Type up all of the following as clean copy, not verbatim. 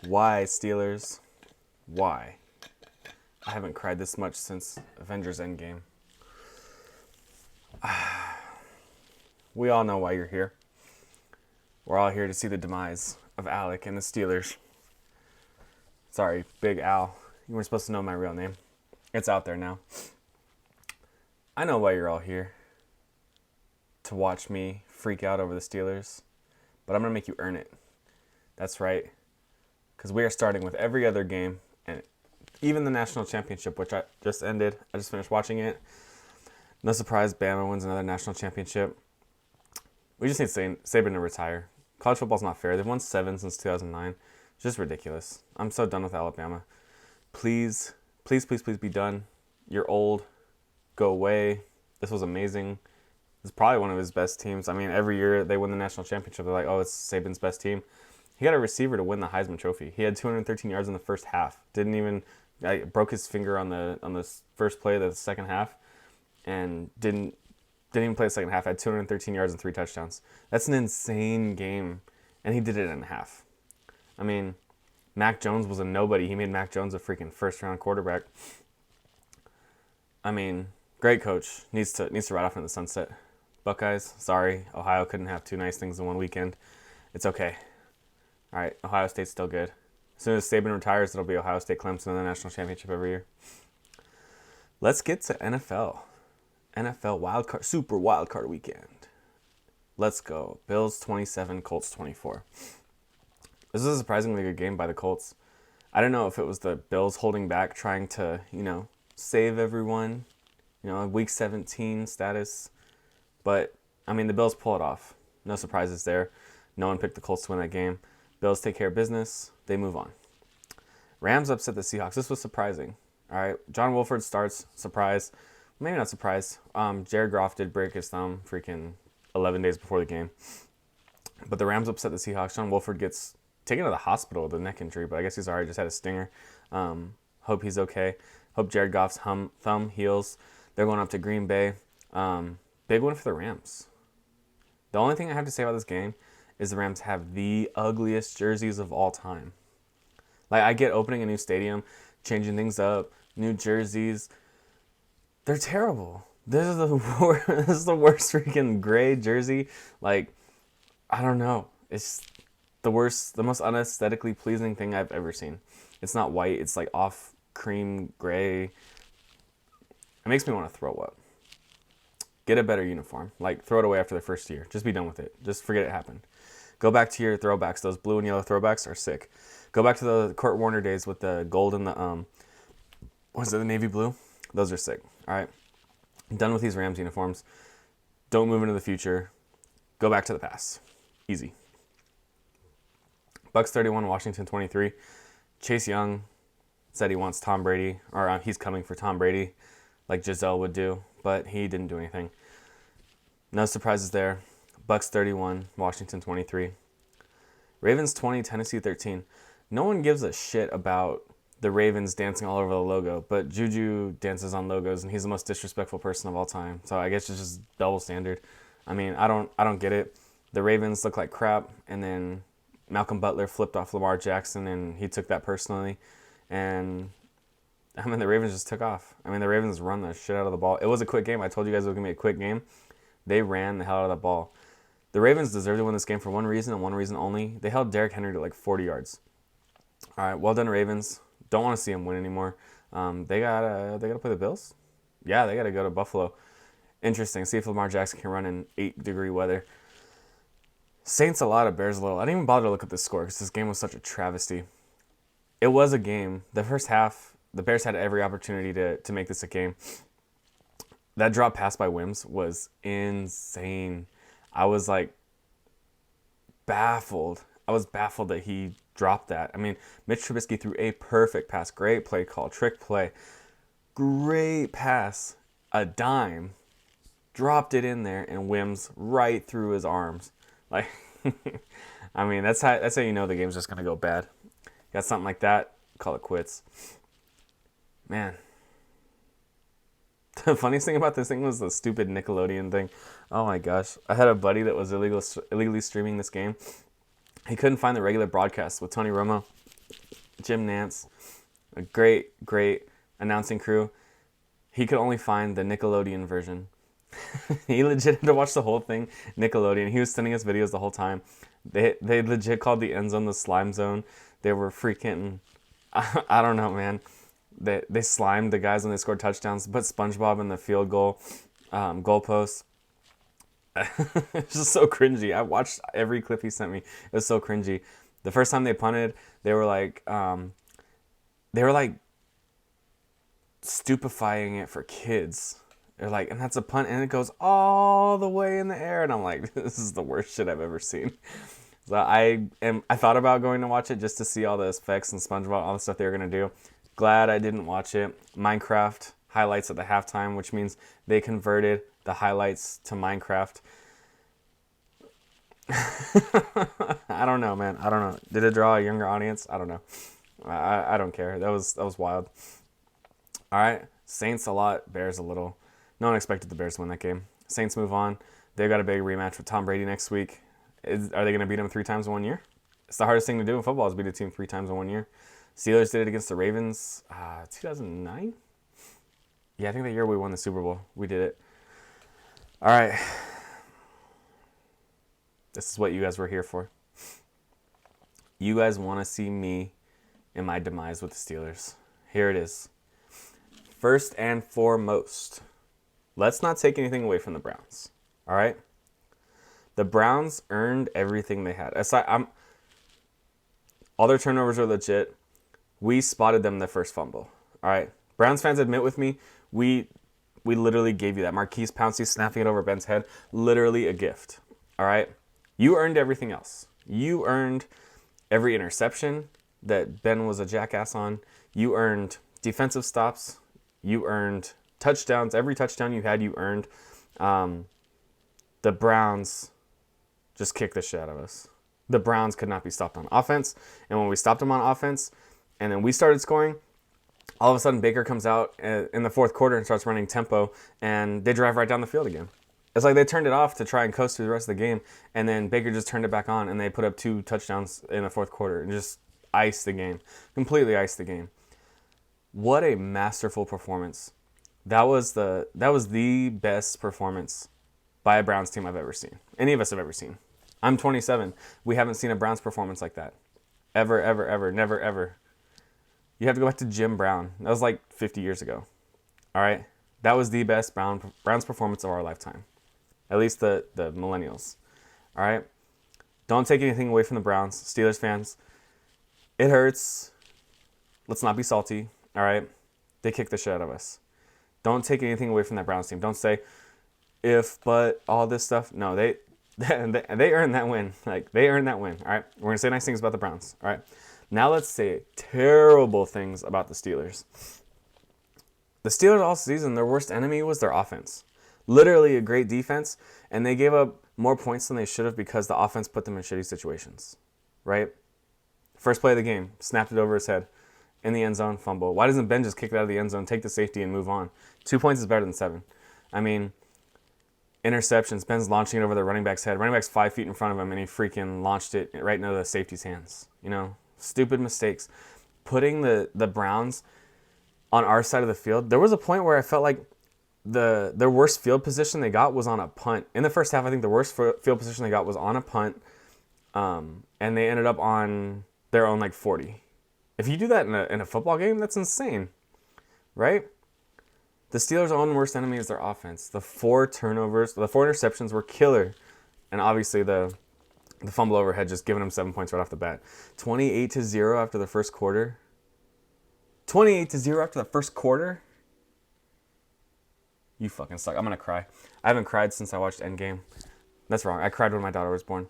Why, Steelers? Why? I haven't cried this much since Avengers Endgame. We all know why you're here. We're all here to see the demise of Alec and the Steelers. Sorry, Big Al. You weren't supposed to know my real name. It's out there now. I know why you're all here. To watch me freak out over the Steelers. But I'm going to make you earn it. That's right. Because we are starting with every other game. And even the national championship, which I just ended. I just finished watching it. No surprise, Bama wins another national championship. We just need Saban to retire. College football's not fair. They've won 7 since 2009. It's just ridiculous. I'm so done with Alabama. Please, please, please, please be done. You're old. Go away. This was amazing. It's probably one of his best teams. I mean, every year they win the national championship. They're like, oh, it's Saban's best team. He got a receiver to win the Heisman Trophy. He had 213 yards in the first half. Broke his finger on the first play of the second half, and didn't even play the second half. Had 213 yards and 3 touchdowns. That's an insane game, and he did it in half. I mean, Mac Jones was a nobody. He made Mac Jones a freaking first-round quarterback. I mean, great coach. Needs to ride off in the sunset. Buckeyes, sorry, Ohio couldn't have 2 nice things in one weekend. It's okay. All right, Ohio State's still good. As soon as Saban retires, it'll be Ohio State Clemson in the national championship every year. Let's get to NFL. NFL wildcard, super wildcard weekend. Let's go. Bills 27, Colts 24. This was a surprisingly good game by the Colts. I don't know if it was the Bills holding back, trying to, save everyone, week 17 status. But, I mean, the Bills pull it off. No surprises there. No one picked the Colts to win that game. Bills take care of business. They move on. Rams upset the Seahawks. This was surprising. All right, John Wolford starts. Surprise. Maybe not surprise. Jared Goff did break his thumb freaking 11 days before the game. But the Rams upset the Seahawks. John Wolford gets taken to the hospital with a neck injury, but I guess he's all right. Just had a stinger. Hope he's okay. Hope Jared Goff's thumb heals. They're going up to Green Bay. Big one for the Rams. The only thing I have to say about this game is the Rams have the ugliest jerseys of all time. Like, I get opening a new stadium, changing things up, new jerseys. They're terrible. This is the worst freaking gray jersey. Like, I don't know. It's the worst, the most unaesthetically pleasing thing I've ever seen. It's not white. It's like off cream gray. It makes me want to throw up. Get a better uniform. Like, throw it away after the first year. Just be done with it. Just forget it happened. Go back to your throwbacks. Those blue and yellow throwbacks are sick. Go back to the Kurt Warner days with the gold and the, the navy blue? Those are sick. All right. Done with these Rams uniforms. Don't move into the future. Go back to the past. Easy. Bucks 31, Washington 23. Chase Young said he wants Tom Brady, or he's coming for Tom Brady, like Giselle would do, but he didn't do anything. No surprises there. Bucks 31, Washington 23. Ravens 20, Tennessee 13. No one gives a shit about the Ravens dancing all over the logo, but Juju dances on logos, and he's the most disrespectful person of all time. So I guess it's just double standard. I mean, I don't get it. The Ravens look like crap, and then Malcolm Butler flipped off Lamar Jackson, and he took that personally. And I mean, the Ravens just took off. I mean, the Ravens run the shit out of the ball. It was a quick game. I told you guys it was going to be a quick game. They ran the hell out of the ball. The Ravens deserve to win this game for one reason and one reason only. They held Derrick Henry to like 40 yards. All right, well done, Ravens. Don't want to see them win anymore. They gotta play the Bills. Yeah, they gotta go to Buffalo. Interesting. See if Lamar Jackson can run in 8-degree weather. Saints a lot, of Bears a little. I didn't even bother to look at the score because this game was such a travesty. It was a game. The first half, the Bears had every opportunity to make this a game. That drop pass by Wims was insane. I was like baffled. I was baffled that he dropped that. I mean, Mitch Trubisky threw a perfect pass. Great play call. Trick play. Great pass. A dime. Dropped it in there and Wims right through his arms. Like, I mean, that's how you know the game's just going to go bad. Got something like that, call it quits. Man. The funniest thing about this thing was the stupid Nickelodeon thing. Oh my gosh. I had a buddy that was illegally streaming this game. He couldn't find the regular broadcast with Tony Romo. Jim Nantz, a great announcing crew. He could only find the Nickelodeon version. He legit had to watch the whole thing Nickelodeon. He was sending us videos the whole time. They legit called the end zone the slime zone. They were freaking, I don't know, man. They slimed the guys when they scored touchdowns. Put SpongeBob in the field goal goalpost. It's just so cringy. I watched every clip he sent me. It was so cringy. The first time they punted, they were like stupefying it for kids. They're like, and that's a punt, and it goes all the way in the air, and I'm like, this is the worst shit I've ever seen. So I thought about going to watch it just to see all the effects and SpongeBob, all the stuff they were gonna do. Glad I didn't watch it. Minecraft highlights at the halftime, which means they converted the highlights to Minecraft. I don't know, man. I don't know. Did it draw a younger audience? I don't know. I don't care. That was wild. All right, Saints a lot, Bears a little. No one expected the Bears to win that game. Saints move on. They've got a big rematch with Tom Brady next week. Are they going to beat him 3 times in 1 year? It's the hardest thing to do in football is beat a team 3 times in 1 year. Steelers did it against the Ravens 2009? Yeah, I think the year we won the Super Bowl. We did it. All right. This is what you guys were here for. You guys want to see me in my demise with the Steelers. Here it is. First and foremost, let's not take anything away from the Browns. All right? The Browns earned everything they had. All their turnovers are legit. We spotted them the first fumble. All right? Browns fans, admit with me, we literally gave you that. Marquise Pouncey snapping it over Ben's head. Literally a gift. All right? You earned everything else. You earned every interception that Ben was a jackass on. You earned defensive stops. You earned touchdowns. Every touchdown you had, you earned. The Browns just kicked the shit out of us. The Browns could not be stopped on offense. And when we stopped them on offense, and then we started scoring, all of a sudden Baker comes out in the fourth quarter and starts running tempo, and they drive right down the field again. It's like they turned it off to try and coast through the rest of the game, and then Baker just turned it back on, and they put up 2 touchdowns in the fourth quarter and just iced the game. Completely iced the game. What a masterful performance. That was the best performance by a Browns team I've ever seen. Any of us have ever seen. I'm 27. We haven't seen a Browns performance like that. Ever, ever, ever. Never, ever. You have to go back to Jim Brown. That was like 50 years ago. All right? That was the best Browns performance of our lifetime. At least the millennials. All right? Don't take anything away from the Browns. Steelers fans, it hurts. Let's not be salty. All right? They kicked the shit out of us. Don't take anything away from that Browns team. Don't say, if, but, all this stuff. No, they earned that win. Like, they earned that win. All right? We're going to say nice things about the Browns. All right? Now let's say terrible things about the Steelers. The Steelers all season, their worst enemy was their offense. Literally a great defense, and they gave up more points than they should have because the offense put them in shitty situations. Right? First play of the game, snapped it over his head. In the end zone, fumble. Why doesn't Ben just kick it out of the end zone, take the safety, and move on? 2 points is better than 7. I mean, interceptions. Ben's launching it over the running back's head. Running back's 5 feet in front of him, and he freaking launched it right into the safety's hands. You know, stupid mistakes. Putting the Browns on our side of the field. There was a point where I felt like their worst field position they got was on a punt. In the first half, I think the worst field position they got was on a punt, and they ended up on their own like 40. If you do that in a football game, that's insane, right? The Steelers' own worst enemy is their offense. The 4 turnovers, the 4 interceptions were killer. And obviously the fumble overhead just giving them 7 points right off the bat. 28-0 after the first quarter. 28-0 after the first quarter? You fucking suck. I'm going to cry. I haven't cried since I watched Endgame. That's wrong. I cried when my daughter was born.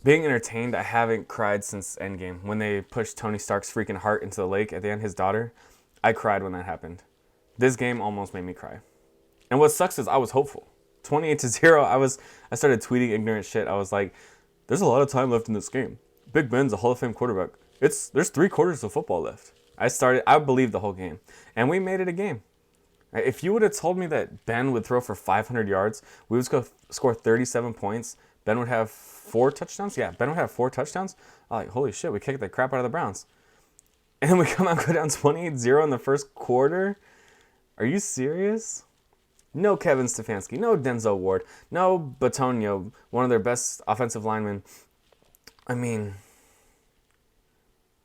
Being entertained, I haven't cried since Endgame. When they pushed Tony Stark's freaking heart into the lake at the end, his daughter, I cried when that happened. This game almost made me cry. And what sucks is I was hopeful. 28-0, I started tweeting ignorant shit. I was like, there's a lot of time left in this game. Big Ben's a Hall of Fame quarterback. There's 3 quarters of football left. I believed the whole game. And we made it a game. If you would have told me that Ben would throw for 500 yards, we would score 37 points, Ben would have 4 touchdowns? Yeah, Ben would have 4 touchdowns. I'm like, holy shit, we kicked the crap out of the Browns. And then we come out and go down 28-0 in the first quarter? Are you serious? No Kevin Stefanski, no Denzel Ward, no Batonio, one of their best offensive linemen. I mean,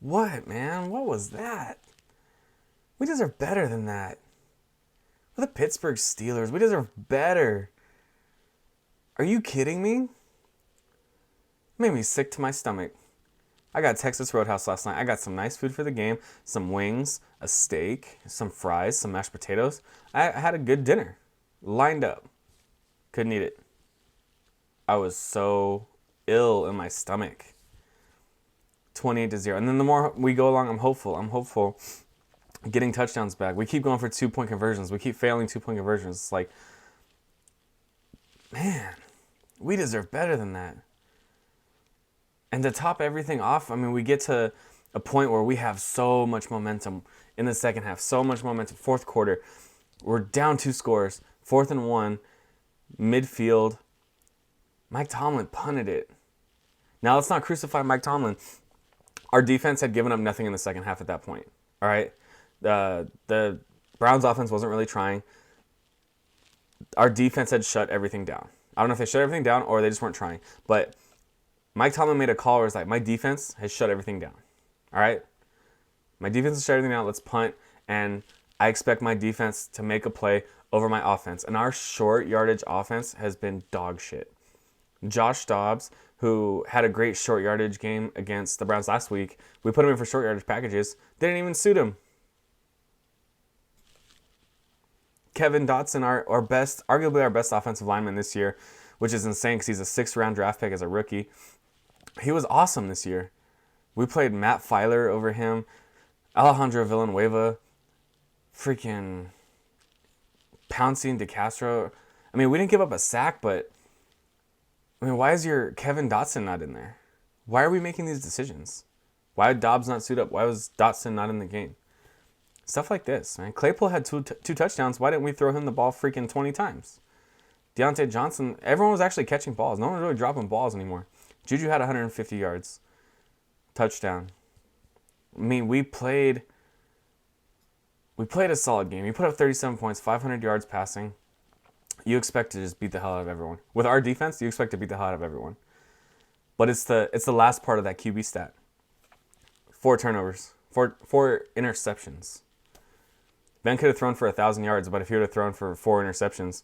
what, man? What was that? We deserve better than that. We're the Pittsburgh Steelers. We deserve better. Are you kidding me? It made me sick to my stomach. I got Texas Roadhouse last night. I got some nice food for the game, some wings, a steak, some fries, some mashed potatoes. I had a good dinner. Lined up. Couldn't eat it. I was so ill in my stomach. 28-0. And then the more we go along, I'm hopeful. Getting touchdowns back. We keep going for 2-point conversions. We keep failing 2-point conversions. It's like, man, we deserve better than that. And to top everything off, I mean, we get to a point where we have so much momentum in the second half. So much momentum. Fourth quarter. We're down 2 scores. 4th and 1. Midfield. Mike Tomlin punted it. Now, let's not crucify Mike Tomlin. Our defense had given up nothing in the second half at that point. All right? The Browns offense wasn't really trying. Our defense had shut everything down. I don't know if they shut everything down or they just weren't trying. But Mike Tomlin made a call where it's like, my defense has shut everything down. All right? My defense has shut everything down. Let's punt. And I expect my defense to make a play over my offense. And our short yardage offense has been dog shit. Josh Dobbs, who had a great short yardage game against the Browns last week, we put him in for short yardage packages. Didn't even suit him. Kevin Dotson, our best, arguably our best offensive lineman this year, which is insane because he's a 6th-round draft pick as a rookie. He was awesome this year. We played Matt Filer over him, Alejandro Villanueva, freaking Pouncey and DeCastro. I mean, we didn't give up a sack, but I mean, why is your Kevin Dotson not in there? Why are we making these decisions? Why did Dobbs not suit up? Why was Dotson not in the game? Stuff like this, man. Claypool had two touchdowns. Why didn't we throw him the ball freaking 20 times? Deontay Johnson, everyone was actually catching balls. No one was really dropping balls anymore. Juju had 150 yards. Touchdown. I mean, we played a solid game. You put up 37 points, 500 yards passing. You expect to just beat the hell out of everyone. With our defense, you expect to beat the hell out of everyone. But it's the last part of that QB stat. 4 turnovers. 4 interceptions. Ben could have thrown for 1,000 yards, but if he would have thrown for 4 interceptions,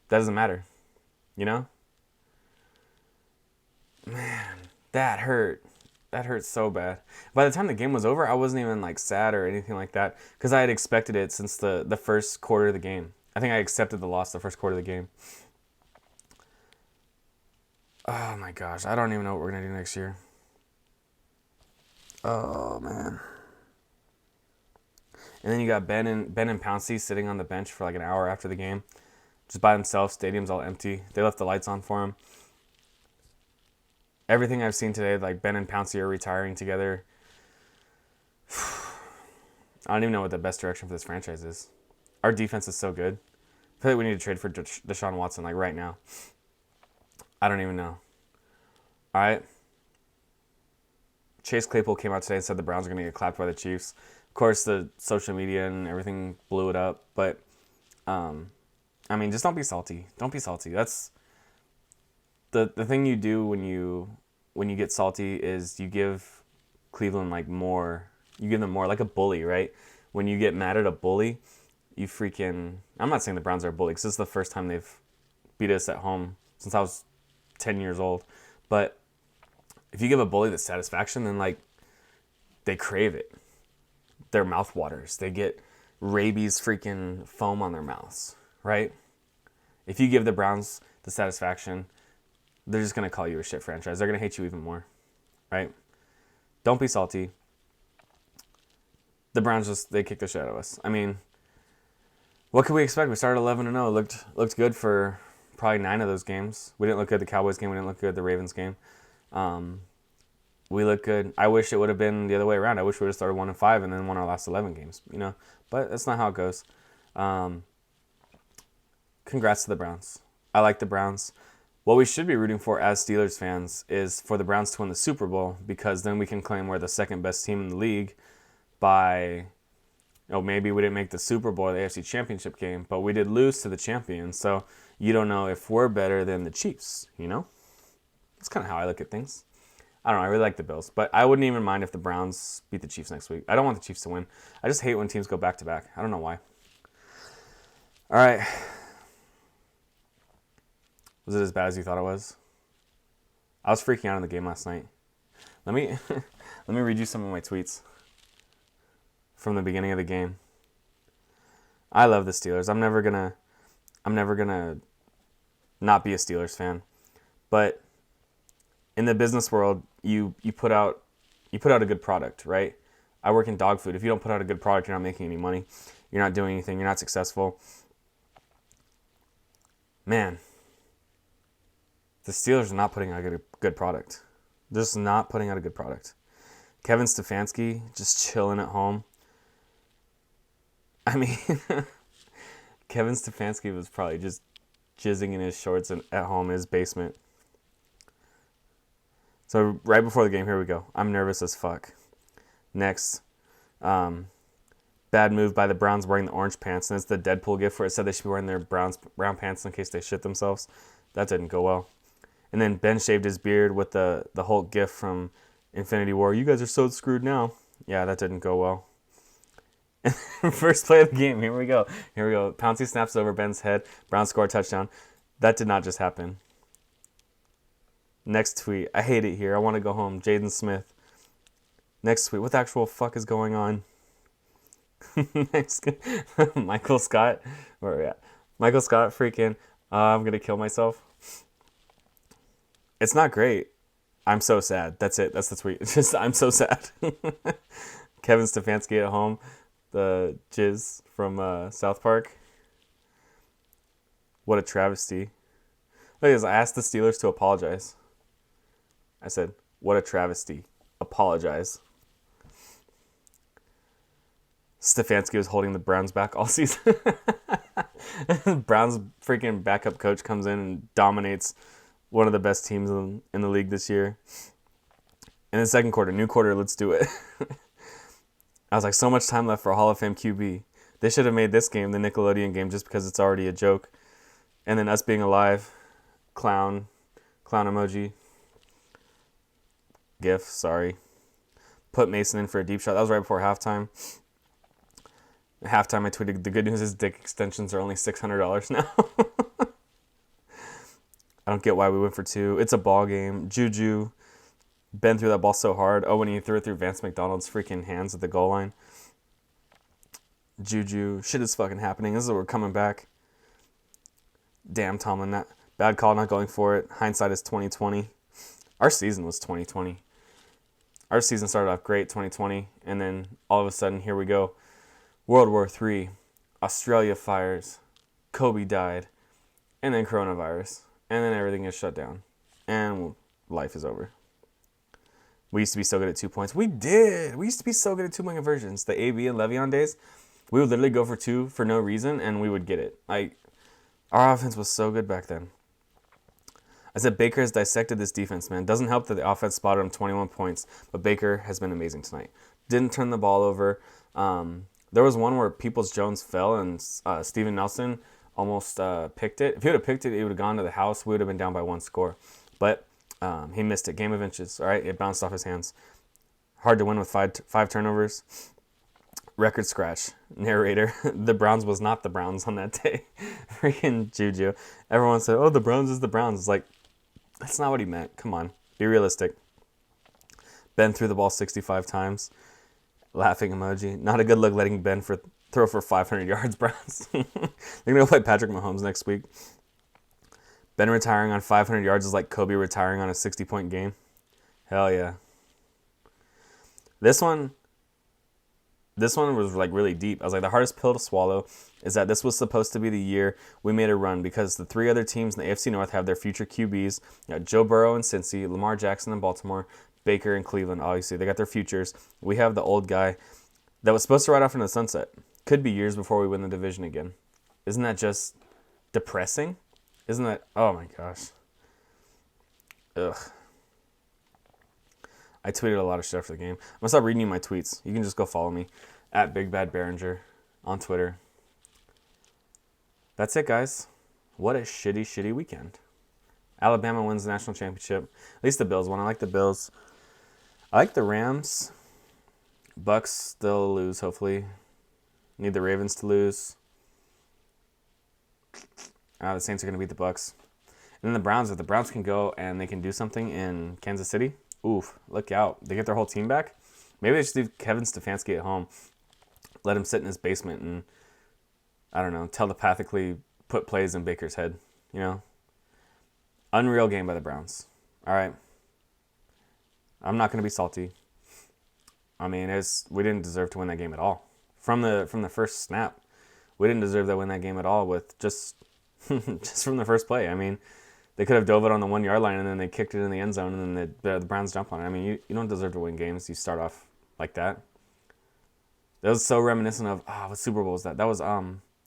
that doesn't matter. You know? Man, that hurt. That hurt so bad. By the time the game was over, I wasn't even like sad or anything like that because I had expected it since the first quarter of the game. I think I accepted the loss the first quarter of the game. Oh my gosh, I don't even know what we're going to do next year. Oh man. And then you got Ben and Pouncey sitting on the bench for like an hour after the game. Just by themselves, stadium's all empty. They left the lights on for him. Everything I've seen today, like Ben and Pouncey are retiring together. I don't even know what the best direction for this franchise is. Our defense is so good. I feel like we need to trade for Deshaun Watson like right now. I don't even know. All right. Chase Claypool came out today and said the Browns are going to get clapped by the Chiefs. Of course, the social media and everything blew it up. But, I mean, just don't be salty. Don't be salty. That's the thing you do when you get salty is you give Cleveland like more. You give them more, like a bully, right? When you get mad at a bully, you freaking... I'm not saying the Browns are a bully because this is the first time they've beat us at home since I was 10 years old. But if you give a bully the satisfaction, then like they crave it. Their mouth waters. They get rabies freaking foam on their mouths, right? If you give the Browns the satisfaction, they're just going to call you a shit franchise. They're going to hate you even more, right? Don't be salty. The Browns they kicked the shit out of us. I mean, what could we expect? We started 11-0. Looked good for probably 9 of those games. We didn't look good the Cowboys game. We didn't look good the Ravens game. We looked good. I wish it would have been the other way around. I wish we would have started 1-5 and then won our last 11 games. You know, but that's not how it goes. Congrats to the Browns. I like the Browns. What we should be rooting for as Steelers fans is for the Browns to win the Super Bowl, because then we can claim we're the second best team in the league by, maybe we didn't make the Super Bowl or the AFC Championship game, but we did lose to the champions. So you don't know if we're better than the Chiefs, That's kind of how I look at things. I don't know. I really like the Bills, but I wouldn't even mind if the Browns beat the Chiefs next week. I don't want the Chiefs to win. I just hate when teams go back-to-back. I don't know why. All right. Was it as bad as you thought it was? I was freaking out in the game last night. Let me read you some of my tweets from the beginning of the game. I love the Steelers. I'm never gonna not be a Steelers fan. But in the business world, you put out a good product, right? I work in dog food. If you don't put out a good product, you're not making any money. You're not doing anything. You're not successful. Man, the Steelers are not putting out a good product. They're just not putting out a good product. Kevin Stefanski just chilling at home. I mean, Kevin Stefanski was probably just jizzing in his shorts at home in his basement. So right before the game, here we go. I'm nervous as fuck. Next, bad move by the Browns wearing the orange pants. And it's the Deadpool gif where it said they should be wearing their brown pants in case they shit themselves. That didn't go well. And then Ben shaved his beard with the Hulk gif from Infinity War. You guys are so screwed now. Yeah, that didn't go well. First play of the game. Here we go. Pouncey snaps over Ben's head. Browns score a touchdown. That did not just happen. Next tweet. I hate it here. I want to go home. Jaden Smith. Next tweet. What the actual fuck is going on? Next. Michael Scott. Where are we at? Michael Scott freaking. I'm going to kill myself. It's not great. I'm so sad. That's it. That's the tweet. It's just, I'm so sad. Kevin Stefanski at home. The jizz from South Park. What a travesty. Look at this. I asked the Steelers to apologize. I said, what a travesty. Apologize. Stefanski was holding the Browns back all season. Browns freaking backup coach comes in and dominates one of the best teams in the league this year. In the second quarter, new quarter, let's do it. I was like, so much time left for a Hall of Fame QB. They should have made this game the Nickelodeon game just because it's already a joke. And then us being alive, clown emoji. GIF, sorry. Put Mason in for a deep shot. That was right before halftime. At halftime, I tweeted, the good news is dick extensions are only $600 now. I don't get why we went for two. It's a ball game. Juju. Ben threw that ball so hard. Oh, when he threw it through Vance McDonald's freaking hands at the goal line. Juju. Shit is fucking happening. This is where we're coming back. Damn, Tomlin. Bad call, not going for it. Hindsight is 2020. Our season was 2020. Our season started off great, 2020. And then all of a sudden, here we go. World War III. Australia fires. Kobe died. And then coronavirus. And then everything is shut down. And life is over. We used to be so good at 2 points. We did. We used to be so good at 2-point conversions. The AB and Le'Veon days, we would literally go for two for no reason, and we would get it. Our offense was so good back then. I said Baker has dissected this defense, man. Doesn't help that the offense spotted him 21 points, but Baker has been amazing tonight. Didn't turn the ball over. There was one where Peoples-Jones fell, and Steven Nelson almost picked it. If he would have picked it, it would have gone to the house. We would have been down by one score. But he missed it. Game of inches. All right, it bounced off his hands. Hard to win with five turnovers. Record scratch. Narrator. The Browns was not the Browns on that day. Freaking Juju. Everyone said, oh, the Browns is the Browns. It's like, that's not what he meant. Come on. Be realistic. Ben threw the ball 65 times. Laughing emoji. Not a good look letting Ben throw for 500 yards, Browns. They're going to go play Patrick Mahomes next week. Ben retiring on 500 yards is like Kobe retiring on a 60-point game. Hell yeah. This one was like really deep. I was like, the hardest pill to swallow is that this was supposed to be the year we made a run because the three other teams in the AFC North have their future QBs. You got Joe Burrow in Cincy, Lamar Jackson in Baltimore, Baker in Cleveland, obviously. They got their futures. We have the old guy that was supposed to ride off into the sunset. Could be years before we win the division again. Isn't that just depressing? Isn't that, oh my gosh. Ugh. I tweeted a lot of shit after the game. I'm gonna start reading you my tweets. You can just go follow me at Big Bad Behringer on Twitter. That's it, guys. What a shitty weekend. Alabama wins the national championship. At least the Bills won. I like the Bills. I like the Rams. Bucks still lose, hopefully. Need the Ravens to lose. The Saints are going to beat the Bucks. And then the Browns, if the Browns can go and they can do something in Kansas City, oof, look out. They get their whole team back. Maybe they just leave Kevin Stefanski at home. Let him sit in his basement and, I don't know, telepathically put plays in Baker's head. You know? Unreal game by the Browns. All right. I'm not going to be salty. I mean, we didn't deserve to win that game at all. From the first snap, we didn't deserve to win that game at all with just from the first play. I mean, they could have dove it on the 1 yard line and then they kicked it in the end zone and then the Browns jump on it. I mean, you don't deserve to win games. You start off like that. That was so reminiscent of what Super Bowl was that? That was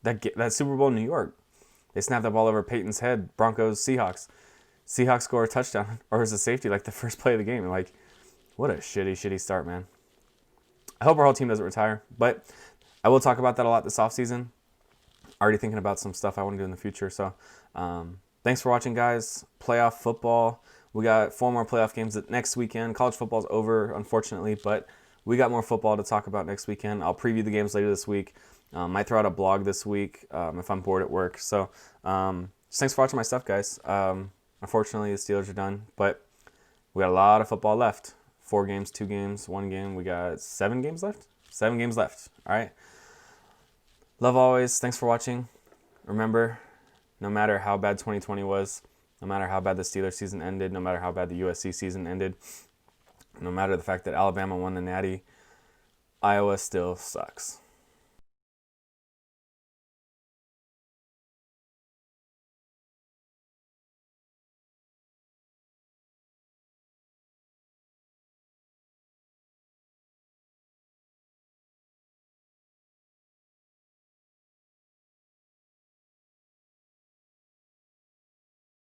that Super Bowl in New York. They snapped that ball over Peyton's head. Broncos, Seahawks. Seahawks score a touchdown or as a safety like the first play of the game. And like, what a shitty start, man. I hope our whole team doesn't retire, but I will talk about that a lot this offseason. Already thinking about some stuff I want to do in the future. So thanks for watching, guys. Playoff football. We got 4 more playoff games next weekend. College football's over, unfortunately, but we got more football to talk about next weekend. I'll preview the games later this week. Might throw out a blog this week if I'm bored at work. So thanks for watching my stuff, guys. Unfortunately, the Steelers are done, but we got a lot of football left. 4 games, 2 games, 1 game. We got 7 games left? 7 games left. All right. Love always. Thanks for watching. Remember, no matter how bad 2020 was, no matter how bad the Steelers season ended, no matter how bad the USC season ended, no matter the fact that Alabama won the natty, Iowa still sucks.